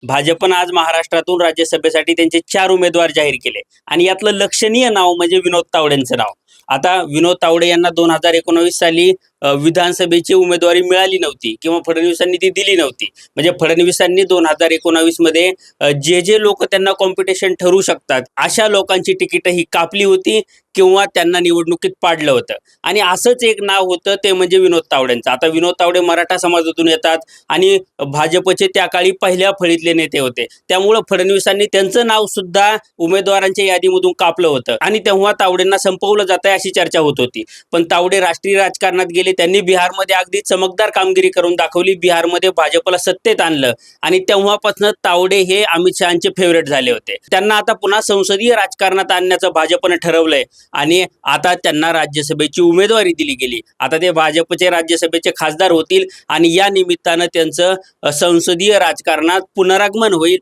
भाजपनं आज महाराष्ट्रातून राज्यसभेसाठी त्यांचे 4 उमेदवार जाहीर केले आणि यातलं लक्षणीय नाव म्हणजे विनोद तावडेंचं नाव. आता विनोद तावडे यांना 2019 साली विधानसभेची उमेदवारी मिळाली नव्हती किंवा फडणवीसांनी ती दिली नव्हती. म्हणजे फडणवीसांनी 2019 मध्ये जे लोक त्यांना कॉम्पिटिशन ठरू शकतात अशा लोकांची तिकीट ही कापली होती किंवा त्यांना निवडणुकीत पाडलं होतं. आणि असंच एक नाव होतं ते म्हणजे विनोद तावडेंचं. आता विनोद तावडे मराठा समाजातून येतात आणि भाजपचे त्या काळी पहिल्या फळीतले नेते होते. त्यामुळं फडणवीसांनी त्यांचं नाव सुद्धा उमेदवारांच्या यादीमधून कापलं होतं आणि तेव्हा तावडेंना संपवलं जात आहे अशी चर्चा होत होती. पण तावडे राष्ट्रीय राजकारणात गेले. त्यांनी बिहारमध्ये अगदी चमकदार कामगिरी करून दाखवली. बिहारमध्ये भाजपला सत्तेत आणलं आणि तेव्हापासून तावडे हे अमित शहाचे फेवरेट झाले होते. त्यांना आता पुन्हा संसदीय राजकारणात आणण्याचं भाजपने ठरवलंय आणि आता त्यांना राज्यसभेची उमेदवारी दिली गेली. आता ते भाजपचे राज्यसभेचे खासदार होतील आणि या निमित्तानं त्यांचं संसदीय राजकारणात पुनरागमन होईल